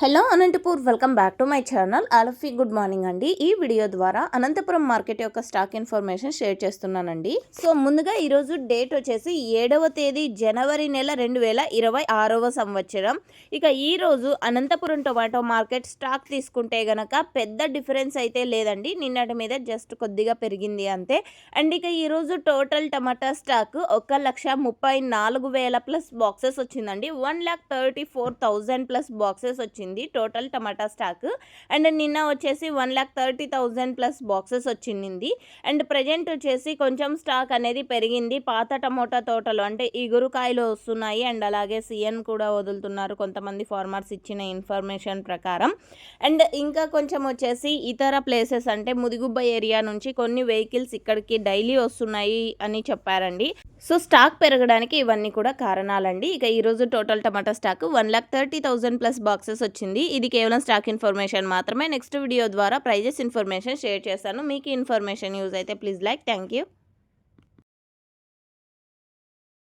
Hello Anantapur, welcome back to my channel. ఆలఫీ good morning అండి. ఈ వీడియో ద్వారా అనంతపురం మార్కెట్ యొక్క స్టాక్ ఇన్ఫర్మేషన్ షేర్ చేస్తున్నానండి. సో ముందుగా ఈరోజు డేట్ వచ్చేసి 7వ తేదీ జనవరి నెల 2026వ సంవత్సరం. ఇక ఈరోజు అనంతపురం టొమాటో మార్కెట్ స్టాక్ తీసుకుంటే గనక పెద్ద డిఫరెన్స్ అయితే లేదండి. నిన్నటి మీద జస్ట్ కొద్దిగా పెరిగింది అంతే. అండ్ ఇక ఈరోజు టోటల్ టమాటా స్టాక్ 1,34,000 ప్లస్ బాక్సెస్ వచ్చిందండి. 1,34,000 ప్లస్ బాక్సెస్ వచ్చింది టోటల్ టమాటా స్టాక్. అండ్ నిన్న వచ్చేసి 1,30,000 ప్లస్ బాక్సెస్ వచ్చింది. అండ్ ప్రజెంట్ వచ్చేసి కొంచెం స్టాక్ అనేది పెరిగింది. పాత టమోటా తోటలు అంటే ఇగురుకాయలు వస్తున్నాయి అండ్ అలాగే సిఎన్ కూడా వదులుతున్నారు కొంతమంది ఫార్మర్స్ ఇచ్చిన ఇన్ఫర్మేషన్ ప్రకారం. అండ్ ఇంకా కొంచెం వచ్చేసి ఇతర ప్లేసెస్ అంటే ముదిగుబ్బ ఏరియా నుంచి కొన్ని వెహికల్స్ ఇక్కడికి డైలీ వస్తున్నాయి అని చెప్పారండి. సో స్టాక్ పెరగడానికి ఇవన్నీ కూడా కారణాలండి. ఇక ఈరోజు టోటల్ టమాటా స్టాక్ 1,30,000 ప్లస్ బాక్సెస్ వచ్చింది. ఇది కేవలం స్టాక్ ఇన్ఫర్మేషన్ మాత్రమే. నెక్స్ట్ వీడియో ద్వారా ప్రైజెస్ ఇన్ఫర్మేషన్ షేర్ చేస్తాను. మీకు ఇన్ఫర్మేషన్ యూజ్ అయితే ప్లీజ్ లైక్. Thank you.